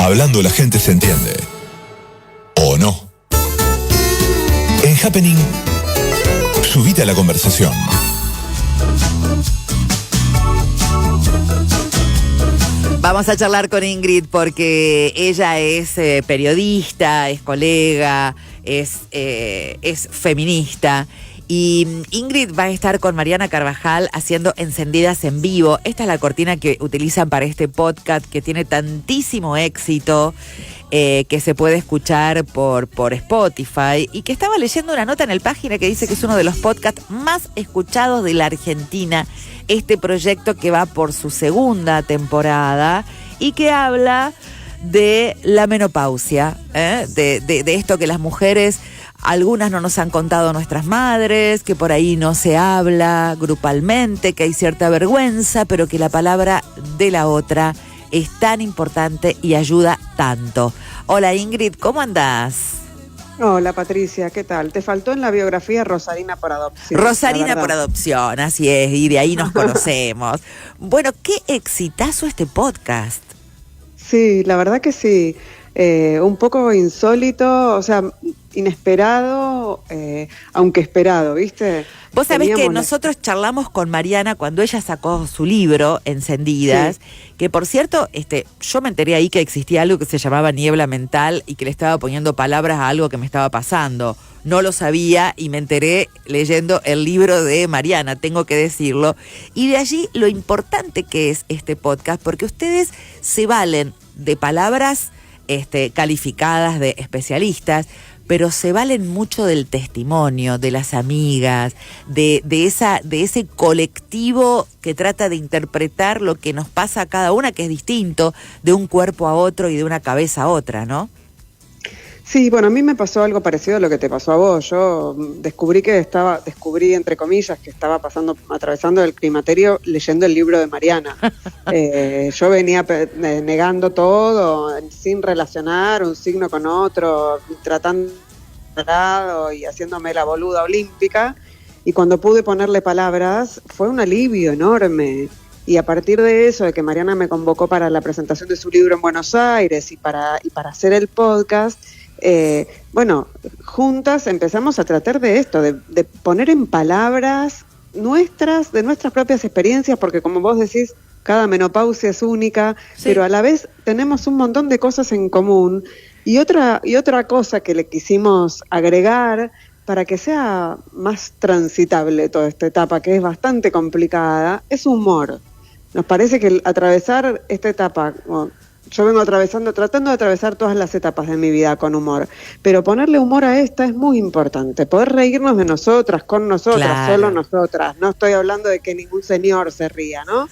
Hablando la gente se entiende. ¿O no? En Happening, subite a la conversación. Vamos a charlar con Ingrid porque ella es periodista, es colega, es feminista. Y Ingrid va a estar con Mariana Carvajal haciendo Encendidas en Vivo. Esta es la cortina que utilizan para este podcast que tiene tantísimo éxito, que se puede escuchar por Spotify, y que estaba leyendo una nota en el página que dice que es uno de los podcasts más escuchados de la Argentina. Este proyecto que va por su segunda temporada y que habla de la menopausia, de esto que las mujeres, algunas no nos han contado nuestras madres, que por ahí no se habla grupalmente, que hay cierta vergüenza, pero que la palabra de la otra es tan importante y ayuda tanto. Hola Ingrid, ¿cómo andás? Hola Patricia, ¿qué tal? Te faltó en la biografía Rosarina por adopción. Rosarina por adopción, así es, y de ahí nos conocemos. Bueno, qué exitazo este podcast. Sí, la verdad que sí. Un poco insólito, o sea, inesperado, aunque esperado, ¿viste? Vos sabés que nosotros charlamos con Mariana cuando ella sacó su libro, Encendidas, sí. Que por cierto, yo me enteré ahí que existía algo que se llamaba niebla mental y que le estaba poniendo palabras a algo que me estaba pasando. No lo sabía y me enteré leyendo el libro de Mariana, tengo que decirlo. Y de allí lo importante que es este podcast, porque ustedes se valen de palabras calificadas de especialistas, pero se valen mucho del testimonio, de las amigas, de ese colectivo que trata de interpretar lo que nos pasa a cada una, que es distinto de un cuerpo a otro y de una cabeza a otra, ¿no? Sí, bueno, a mí me pasó algo parecido a lo que te pasó a vos. Yo descubrí entre comillas, que estaba atravesando el climaterio leyendo el libro de Mariana. Yo venía negando todo, sin relacionar un signo con otro, tratando y haciéndome la boluda olímpica. Y cuando pude ponerle palabras, fue un alivio enorme. Y a partir de eso, de que Mariana me convocó para la presentación de su libro en Buenos Aires y para hacer el podcast, juntas empezamos a tratar de esto, de poner en palabras de nuestras propias experiencias, porque como vos decís, cada menopausia es única, sí. Pero a la vez tenemos un montón de cosas en común. Y otra cosa que le quisimos agregar para que sea más transitable toda esta etapa, que es bastante complicada, es humor. Nos parece que atravesar esta etapa, yo vengo tratando de atravesar todas las etapas de mi vida con humor, pero ponerle humor a esta es muy importante, poder reírnos de nosotras, con nosotras, claro. Solo nosotras, no estoy hablando de que ningún señor se ría, ¿no?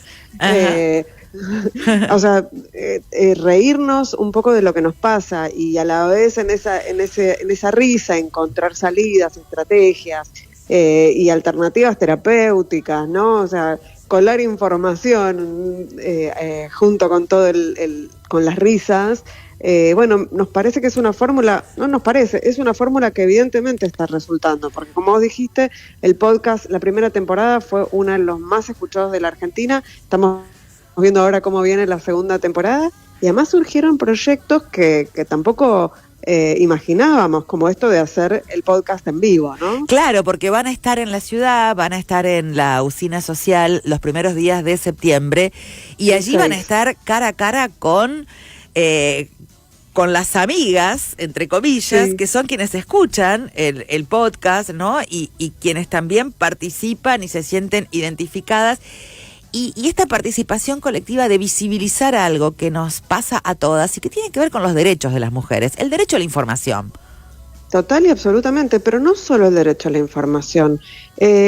O sea, reírnos un poco de lo que nos pasa y a la vez en esa risa encontrar salidas, estrategias y alternativas terapéuticas, ¿no? O sea, colar información junto con todo con las risas. Nos parece que es una fórmula, es una fórmula que evidentemente está resultando, porque como vos dijiste, el podcast, la primera temporada fue uno de los más escuchados de la Argentina. Estamos viendo ahora cómo viene la segunda temporada y además surgieron proyectos que tampoco imaginábamos, como esto de hacer el podcast en vivo, ¿no? Claro, porque van a estar en la ciudad, van a estar en la usina social los primeros días de septiembre y allí van a estar cara a cara con las amigas, entre comillas, sí. Que son quienes escuchan el podcast, ¿no? Y quienes también participan y se sienten identificadas. Y esta participación colectiva de visibilizar algo que nos pasa a todas y que tiene que ver con los derechos de las mujeres, el derecho a la información. Total y absolutamente, pero no solo el derecho a la información.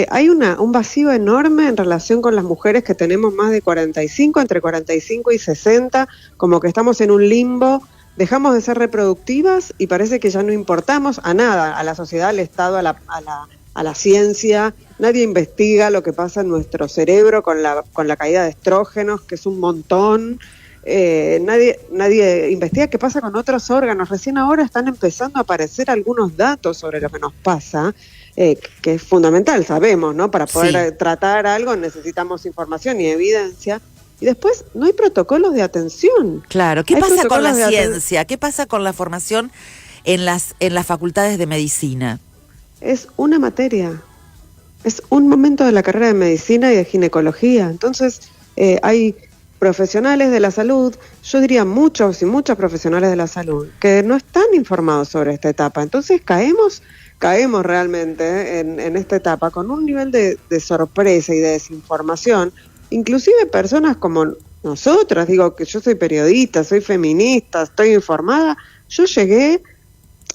Hay un vacío enorme en relación con las mujeres que tenemos más de 45, entre 45 y 60, como que estamos en un limbo, dejamos de ser reproductivas y parece que ya no importamos a nada, a la sociedad, al Estado, a la ciencia. Nadie investiga lo que pasa en nuestro cerebro con la caída de estrógenos, que es un montón. Nadie investiga qué pasa con otros órganos. Recién ahora están empezando a aparecer algunos datos sobre lo que nos pasa, que es fundamental, sabemos, ¿no? Para poder tratar algo necesitamos información y evidencia, Y después no hay protocolos de atención. Claro, ¿qué Hay pasa con la protocolos de ciencia? ¿Qué pasa con la formación en las facultades de medicina? Es una materia, es un momento de la carrera de medicina y de ginecología. Entonces, hay profesionales de la salud, yo diría muchos y muchas profesionales de la salud, que no están informados sobre esta etapa. Entonces caemos realmente en esta etapa con un nivel de sorpresa y de desinformación. Inclusive personas como nosotras, digo que yo soy periodista, soy feminista, estoy informada, yo llegué,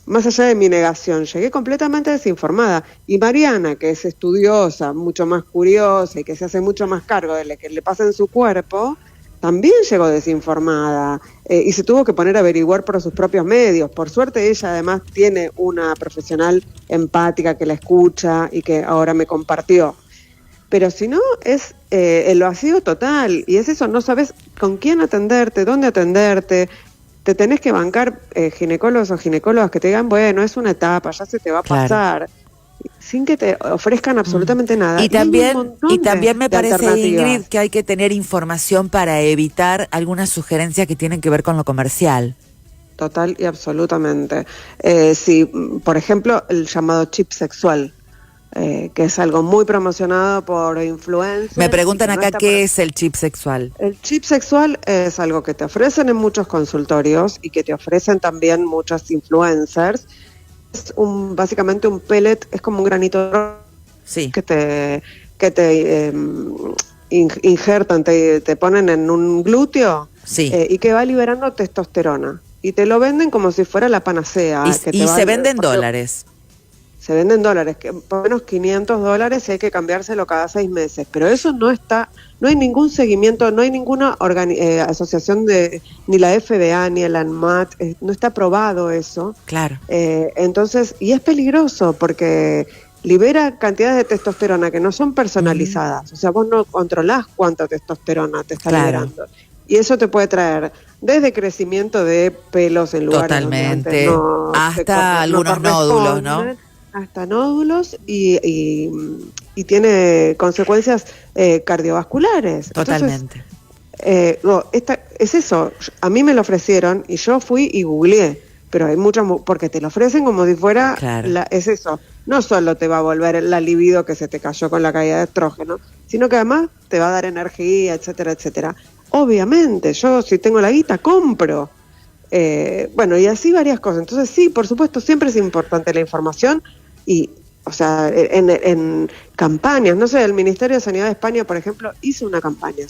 más allá de mi negación, llegué completamente desinformada. Y Mariana, que es estudiosa, mucho más curiosa y que se hace mucho más cargo de lo que le pasa en su cuerpo, también llegó desinformada y se tuvo que poner a averiguar por sus propios medios. Por suerte ella además tiene una profesional empática que la escucha y que ahora me compartió. Pero si no, es el vacío total, y es eso, no sabes con quién atenderte, dónde atenderte. Te tenés que bancar ginecólogos o ginecólogas que te digan, bueno, es una etapa, ya se te va a pasar, sin que te ofrezcan absolutamente nada. Y también me parece, Ingrid, que hay que tener información para evitar algunas sugerencias que tienen que ver con lo comercial. Total y absolutamente. Sí, por ejemplo, el llamado chip sexual, que es algo muy promocionado por influencers. Me preguntan acá qué es el chip sexual. El chip sexual es algo que te ofrecen en muchos consultorios y que te ofrecen también muchos influencers. Es básicamente un pellet, es como un granito que te injertan, te ponen en un glúteo y que va liberando testosterona. Y te lo venden como si fuera la panacea. Y se venden dólares. Se venden dólares, que por lo menos $500 y hay que cambiárselo cada 6 meses. Pero eso no hay ningún seguimiento, no hay ninguna asociación ni la FDA ni el ANMAT, no está aprobado eso. Claro. Entonces, y es peligroso porque libera cantidades de testosterona que no son personalizadas. O sea, vos no controlás cuánta testosterona te está liberando. Y eso te puede traer desde crecimiento de pelos en lugares totalmente, hasta algunos nódulos, ¿no? Hasta nódulos y tiene consecuencias cardiovasculares. Totalmente. Entonces, es eso, a mí me lo ofrecieron y yo fui y googleé, pero hay muchas, porque te lo ofrecen como si fuera, es eso, no solo te va a volver la libido que se te cayó con la caída de estrógeno, sino que además te va a dar energía, etcétera, etcétera. Obviamente, yo si tengo la guita, compro. Bueno, y así varias cosas. Entonces sí, por supuesto, siempre es importante la información y, o sea, en campañas, no sé, el Ministerio de Sanidad de España, por ejemplo, hizo una campaña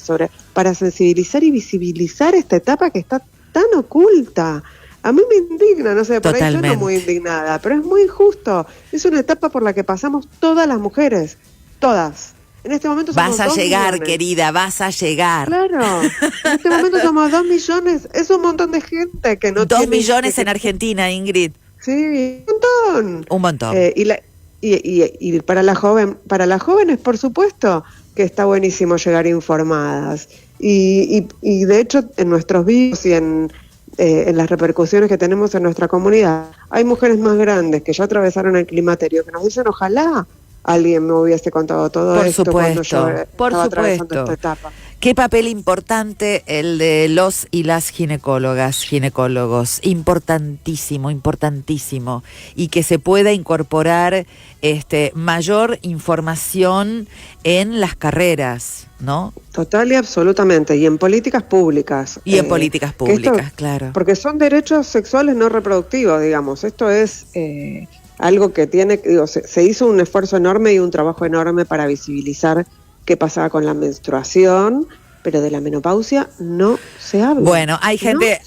para sensibilizar y visibilizar esta etapa que está tan oculta. A mí me indigna, no sé, por ahí yo no muy indignada, pero es muy injusto. Es una etapa por la que pasamos todas las mujeres, todas. En este momento somos 2 millones. Vas a llegar, querida, vas a llegar. Claro, en este momento somos 2 millones, es un montón de gente que no 2 millones en Argentina, Ingrid. Sí, un montón. Un montón. Y para las jóvenes, por supuesto, que está buenísimo llegar informadas. Y de hecho, en nuestros videos y en las repercusiones que tenemos en nuestra comunidad, hay mujeres más grandes que ya atravesaron el climaterio, que nos dicen, ojalá alguien me hubiese contado todo esto cuando yo estaba atravesando esta etapa. Qué papel importante el de los y las ginecólogos, importantísimo, importantísimo, y que se pueda incorporar mayor información en las carreras, ¿no? Total y absolutamente, y en políticas públicas. Y en políticas públicas, claro. Porque son derechos sexuales no reproductivos, digamos, esto es algo que se hizo un esfuerzo enorme y un trabajo enorme para visibilizar qué pasaba con la menstruación, pero de la menopausia no se habla. Bueno, hay gente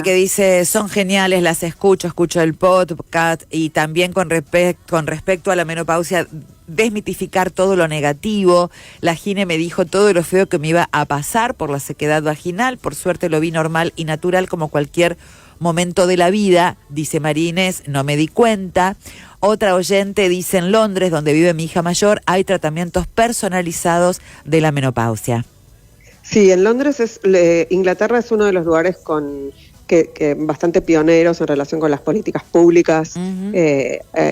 que dice, son geniales, las escucho el podcast, y también con respecto a la menopausia, desmitificar todo lo negativo. La gine me dijo todo lo feo que me iba a pasar por la sequedad vaginal, por suerte lo vi normal y natural como cualquier momento de la vida, dice María Inés, no me di cuenta. Otra oyente dice, en Londres, donde vive mi hija mayor, hay tratamientos personalizados de la menopausia. Sí, en Londres Inglaterra es uno de los lugares que bastante pioneros en relación con las políticas públicas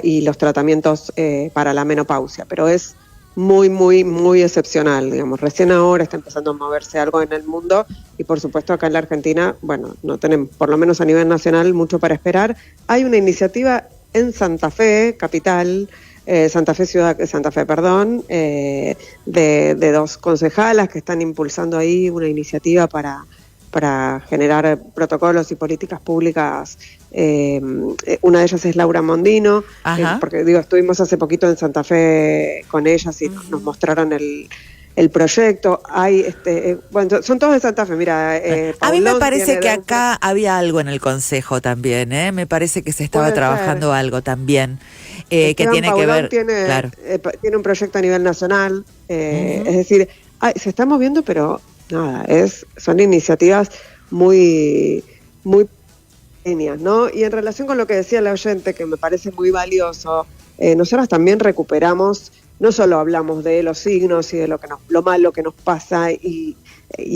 y los tratamientos para la menopausia, pero es muy, muy, muy excepcional, digamos. Recién ahora está empezando a moverse algo en el mundo y por supuesto acá en la Argentina, bueno, no tenemos, por lo menos a nivel nacional, mucho para esperar. Hay una iniciativa en Santa Fe, capital, Santa Fe, perdón, de dos concejalas que están impulsando ahí una iniciativa para generar protocolos y políticas públicas. Una de ellas es Laura Mondino, porque estuvimos hace poquito en Santa Fe con ellas y nos mostraron el proyecto. Hay bueno, son todos de Santa Fe, mira. A mí me parece que acá había algo en el consejo también, me parece que se estaba trabajando algo también, que tiene que ver, claro. Tiene un proyecto a nivel nacional, es decir, se está moviendo, pero nada, son iniciativas muy, muy pequeñas, ¿no? Y en relación con lo que decía la oyente, que me parece muy valioso, nosotros también recuperamos, no solo hablamos de los signos y de lo malo que nos pasa y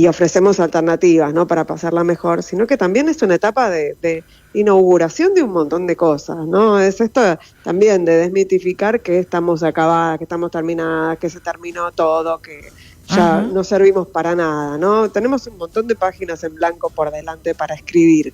ofrecemos alternativas, ¿no? Para pasarla mejor, sino que también es una etapa de inauguración de un montón de cosas, ¿no? Es esto también de desmitificar que estamos acabadas, que estamos terminadas, que se terminó todo, que ya no servimos para nada, ¿no? Tenemos un montón de páginas en blanco por delante para escribir.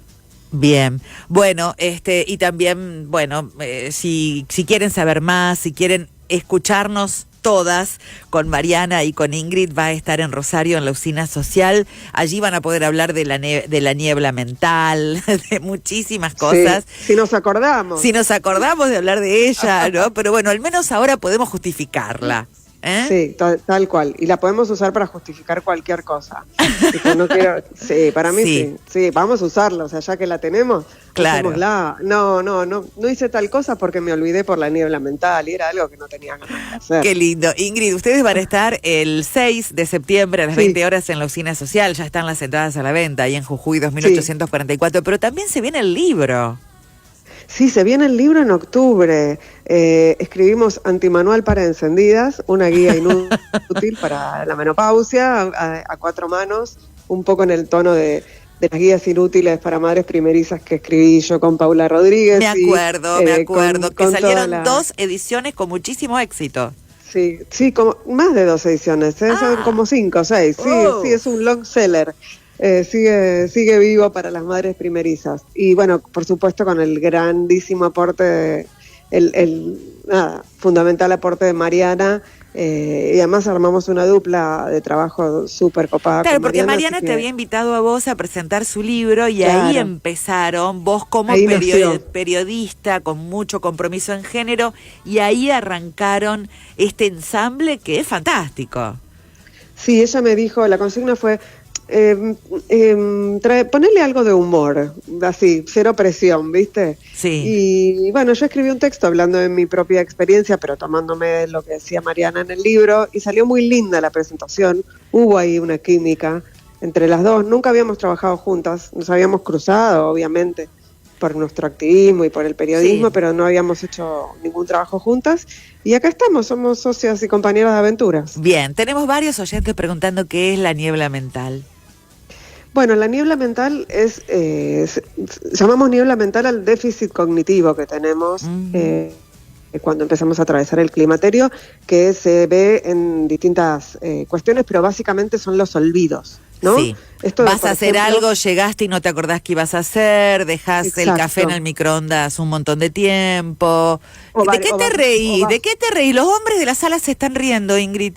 Bien, bueno, y también, bueno, si quieren saber más, si quieren escucharnos todas con Mariana y con Ingrid, va a estar en Rosario en la Usina Social. Allí van a poder hablar de la niebla mental, de muchísimas cosas. Sí, si nos acordamos. Si nos acordamos de hablar de ella, ¿no? Pero bueno, al menos ahora podemos justificarla. Sí, tal cual. Y la podemos usar para justificar cualquier cosa. No quiero, sí, para mí sí, vamos a usarla, o sea, ya que la tenemos, claro. Usémosla. No hice tal cosa porque me olvidé por la niebla mental y era algo que no tenía ganas de hacer. Qué lindo. Ingrid, ustedes van a estar el 6 de septiembre a las 20 horas en la Usina Social, ya están las entradas a la venta ahí en Jujuy 2844, pero también se viene el libro. Sí, se viene el libro en octubre. Escribimos Antimanual para encendidas, una guía inútil para la menopausia, a 4 manos, un poco en el tono de las guías inútiles para madres primerizas que escribí yo con Paula Rodríguez. Me acuerdo, que salieron 2 ediciones con muchísimo éxito. Sí, como más de 2 ediciones, son como 5 o 6, sí, es un long seller. Sigue vivo para las madres primerizas. Y bueno, por supuesto con el grandísimo aporte, fundamental aporte de Mariana, y además armamos una dupla de trabajo súper copada. Claro, porque Mariana te había invitado a vos a presentar su libro y ahí empezaron, vos como periodista con mucho compromiso en género, y ahí arrancaron este ensamble que es fantástico. Sí, ella me dijo, la consigna fue... ponerle algo de humor, así, cero presión, ¿viste? Sí. Y bueno, yo escribí un texto hablando de mi propia experiencia, pero tomándome lo que decía Mariana en el libro, y salió muy linda la presentación. Hubo ahí una química entre las dos. Nunca habíamos trabajado juntas, nos habíamos cruzado, obviamente, por nuestro activismo y por el periodismo, pero no habíamos hecho ningún trabajo juntas. Y acá estamos, somos socias y compañeras de aventuras. Bien, tenemos varios oyentes preguntando qué es la niebla mental. Bueno, la niebla mental llamamos niebla mental al déficit cognitivo que tenemos cuando empezamos a atravesar el climaterio, que se ve en distintas cuestiones, pero básicamente son los olvidos, ¿no? Sí. Vas a hacer algo, llegaste y no te acordás qué ibas a hacer, dejás el café en el microondas un montón de tiempo. ¿De qué te reís? ¿De qué te reís? Los hombres de la sala se están riendo, Ingrid.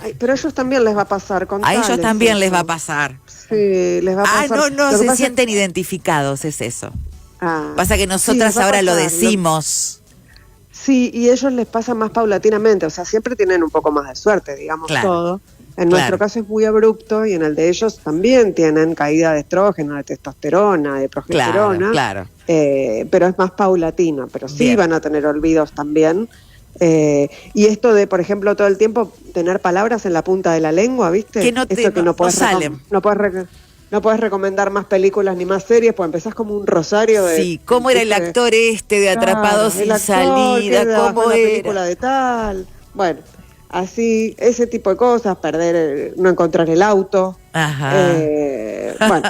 Ay, pero a ellos también les va a pasar. A ellos también les va a pasar. Sí, les va a pasar. No, se sienten identificados, es eso. Pasa que nosotras ahora lo decimos. Sí, y ellos les pasa más paulatinamente, o sea, siempre tienen un poco más de suerte, digamos, todo. En nuestro caso es muy abrupto y en el de ellos también tienen caída de estrógeno, de testosterona, de progesterona. Claro. Pero es más paulatino, pero sí van a tener olvidos también. Y esto de, por ejemplo, todo el tiempo tener palabras en la punta de la lengua, ¿viste? Que no salen. No puedes recomendar más películas ni más series, pues empezás como un rosario de... Sí, ¿cómo era el actor de Atrapados sin salida? ¿Cómo era? Película de tal... Bueno, así, ese tipo de cosas, no encontrar el auto. Ajá. Bueno,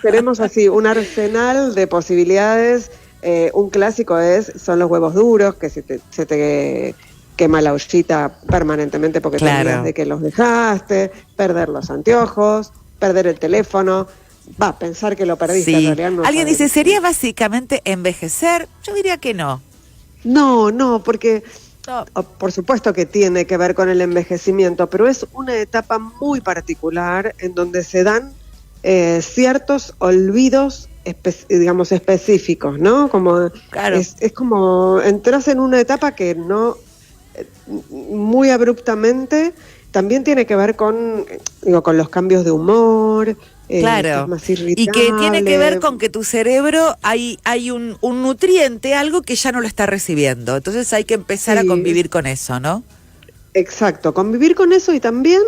tenemos así un arsenal de posibilidades. Un clásico son los huevos duros, que se te quema la ollita permanentemente porque te olvidas de que los dejaste, perder los anteojos, perder el teléfono, pensar que lo perdiste. Sí. En realidad no Alguien sabes. dice, ¿sería básicamente envejecer? Yo diría que no. No, porque No. por supuesto que tiene que ver con el envejecimiento, pero es una etapa muy particular en donde se dan ciertos olvidos, digamos, específicos, ¿no? Como Claro. es como entras en una etapa que no, muy abruptamente, también tiene que ver con los cambios de humor. Claro, que es más y que tiene que ver irritable. con que tu cerebro hay un nutriente, algo que ya no lo está recibiendo. Entonces hay que empezar a Sí. convivir con eso, ¿no? Exacto, convivir con eso y también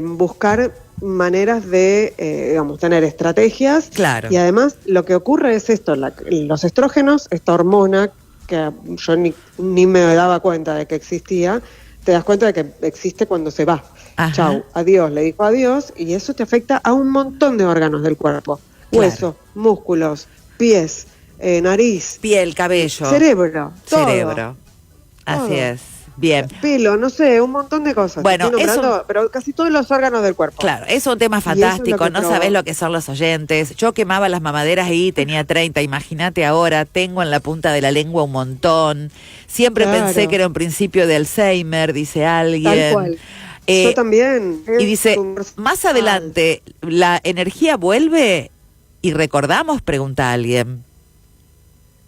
buscar maneras de, digamos, tener estrategias. Claro. Y además lo que ocurre es esto, los estrógenos, esta hormona que yo ni me daba cuenta de que existía, te das cuenta de que existe cuando se va. Ajá. Chau, adiós, le dijo adiós, y eso te afecta a un montón de órganos del cuerpo. Claro. Huesos, músculos, pies, nariz, Piel, cabello. cerebro, todo. Cerebro. Así Todo. es. Bien. Pelo, no sé, un montón de cosas. Bueno, Estoy nombrando, eso- pero casi todos los órganos del cuerpo. Claro, es un tema Y eso es lo fantástico, que no provoca. sabés lo que son los oyentes. Yo quemaba las mamaderas y tenía 30, imagínate ahora, tengo en la punta de la lengua un montón. Siempre Claro. pensé que era un principio de Alzheimer, dice alguien. Tal cual. Yo también. Y dice, Es más adelante, ¿la energía vuelve y recordamos? Pregunta alguien.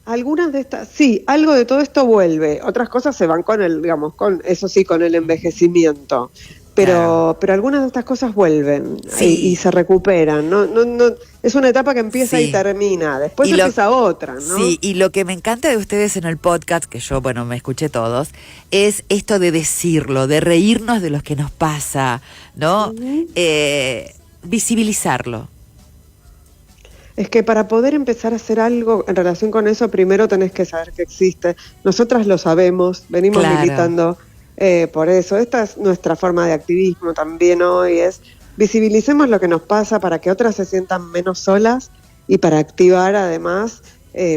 Algunas de estas, sí, algo de todo esto vuelve. Otras cosas se van con el, digamos, eso sí, con el envejecimiento. Pero, Claro. pero algunas de estas cosas vuelven Sí. y se recuperan. No, es una etapa que empieza Sí. y termina. Después Y lo- empieza otra, ¿no? Sí, y lo que me encanta de ustedes en el podcast, que yo, bueno, me escuché todos, es esto de decirlo, de reírnos de lo que nos pasa, ¿no? Ujú. Visibilizarlo. Es que para poder empezar a hacer algo en relación con eso, primero tenés que saber que existe. Nosotras lo sabemos, venimos Claro. militando por eso. Esta es nuestra forma de activismo también hoy, es visibilicemos lo que nos pasa para que otras se sientan menos solas y para activar además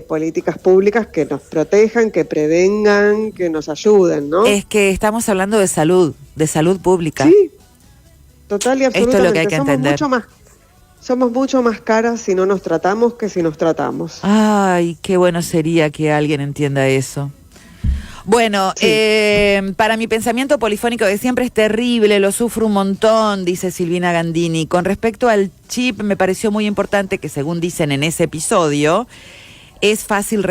políticas públicas que nos protejan, que prevengan, que nos ayuden, ¿no? Es que estamos hablando de salud pública. Sí, total y Esto es absolutamente. lo que hay que entender. Somos mucho más caras si no nos tratamos que si nos tratamos. Ay, qué bueno sería que alguien entienda eso. Bueno, Sí. para mi pensamiento polifónico de siempre es terrible, lo sufro un montón, dice Silvina Gandini. Con respecto al chip, me pareció muy importante que, según dicen en ese episodio, no es fácil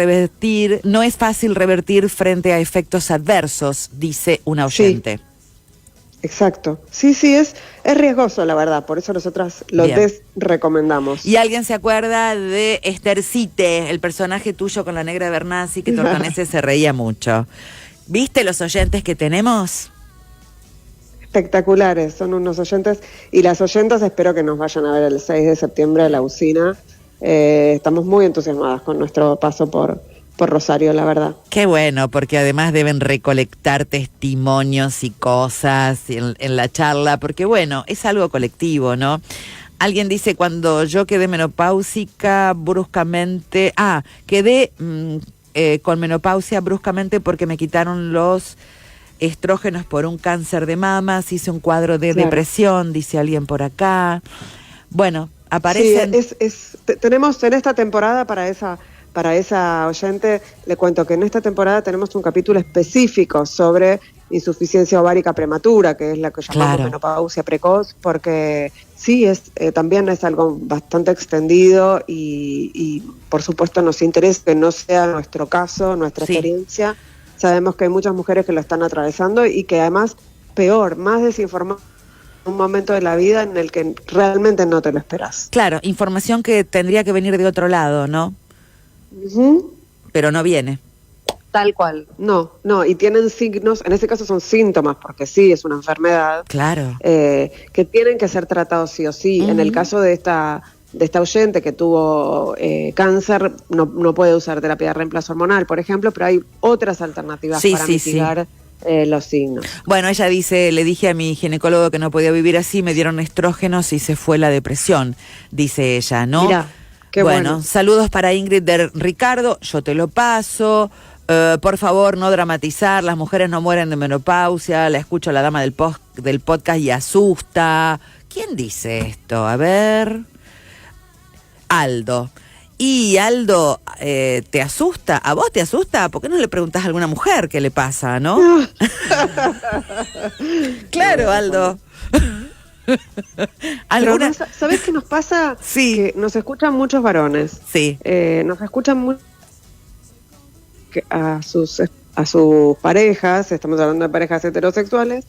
revertir frente a efectos adversos, dice una oyente. Exacto. Sí, es riesgoso, la verdad. Por eso nosotras lo Bien. desrecomendamos. Y alguien se acuerda de Estercite, el personaje tuyo con la negra Bernasi, que Tortonese se reía mucho. ¿Viste los oyentes que tenemos? Espectaculares, son unos oyentes. Y las oyentas espero que nos vayan a ver el 6 de septiembre a la usina. Estamos muy entusiasmadas con nuestro paso por Rosario, la verdad. Qué bueno, porque además deben recolectar testimonios y cosas en la charla, porque bueno, es algo colectivo, ¿no? Alguien dice, cuando yo quedé menopáusica bruscamente, quedé con menopausia bruscamente porque me quitaron los estrógenos por un cáncer de mamas, hice un cuadro de Claro. depresión, dice alguien por acá. Bueno, aparecen... Sí, tenemos en esta temporada para esa oyente, le cuento que en esta temporada tenemos un capítulo específico sobre insuficiencia ovárica prematura, que es la que llamamos Claro. menopausia precoz, porque sí, también es algo bastante extendido y por supuesto nos interesa que no sea nuestro caso, nuestra Sí. experiencia. Sabemos que hay muchas mujeres que lo están atravesando y que además, peor, más desinformadas, un momento de la vida en el que realmente no te lo esperás. Claro, información que tendría que venir de otro lado, ¿no? Ujú. Pero no viene. Tal cual. No, y tienen signos, en este caso son síntomas, porque sí, es una enfermedad, Claro. que tienen que ser tratados sí o sí. En el caso de esta oyente que tuvo cáncer, no puede usar terapia de reemplazo hormonal, por ejemplo, pero hay otras alternativas Sí, para sí, mitigar los signos. Bueno, ella dice, le dije a mi ginecólogo que no podía vivir así, me dieron estrógenos y se fue la depresión, dice ella, ¿no? Mirá, qué bueno. Saludos para Ingrid de Ricardo, yo te lo paso. Por favor, no dramatizar, las mujeres no mueren de menopausia, la escucho a la dama del podcast y asusta. ¿Quién dice esto? A ver. Aldo. Y Aldo, ¿te asusta? ¿A vos te asusta? ¿Por qué no le preguntás a alguna mujer qué le pasa, no? Claro, Aldo. ¿Alguna? ¿Sabés qué nos pasa? Sí. Que nos escuchan muchos varones. Sí. Nos escuchan mucho a sus parejas, estamos hablando de parejas heterosexuales,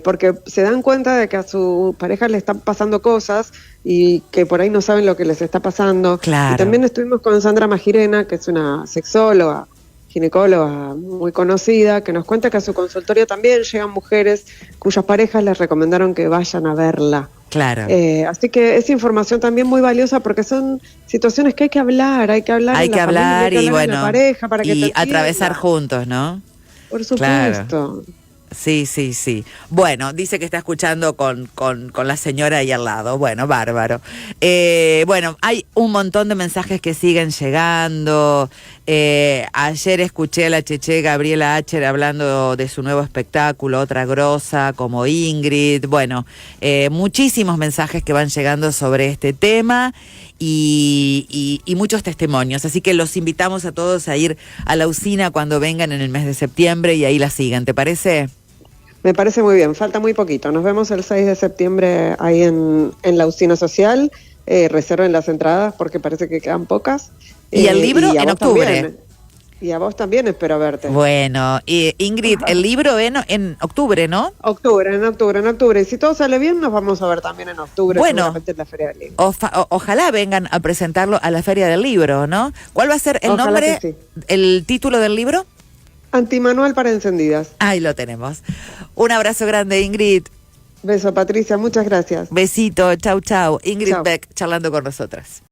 porque se dan cuenta de que a su pareja le están pasando cosas y que por ahí no saben lo que les está pasando. Claro. Y también estuvimos con Sandra Magirena, que es una sexóloga, ginecóloga muy conocida, que nos cuenta que a su consultorio también llegan mujeres cuyas parejas les recomendaron que vayan a verla. Claro. Así que es información también muy valiosa porque son situaciones que hay que hablar, hay que hablar familia, y bueno, en la pareja para que y te atravesar entienda. juntos, ¿no? Por supuesto. Claro. Sí. Bueno, dice que está escuchando con la señora ahí al lado. Bueno, bárbaro. Bueno, hay un montón de mensajes que siguen llegando. Ayer escuché a la Cheche Gabriela Acher hablando de su nuevo espectáculo, Otra Grosa, como Ingrid. Bueno, muchísimos mensajes que van llegando sobre este tema. Y muchos testimonios, así que los invitamos a todos a ir a la usina cuando vengan en el mes de septiembre y ahí la sigan, ¿te parece? Me parece muy bien, falta muy poquito. Nos vemos el 6 de septiembre ahí en la usina social. Reserven las entradas porque parece que quedan pocas. ¿Y el libro en octubre? También. Y a vos también espero verte. Bueno, Ingrid, el libro en octubre, ¿no? En octubre. Y si todo sale bien, nos vamos a ver también en octubre, bueno, seguramente en la Feria del Libro. Ojalá vengan a presentarlo a la Feria del Libro, ¿no? ¿Cuál va a ser el Ojalá nombre, que sí. el título del libro? Antimanual para encendidas. Ahí lo tenemos. Un abrazo grande, Ingrid. Beso, Patricia, muchas gracias. Besito, chau. Ingrid Chau. Beck charlando con nosotras.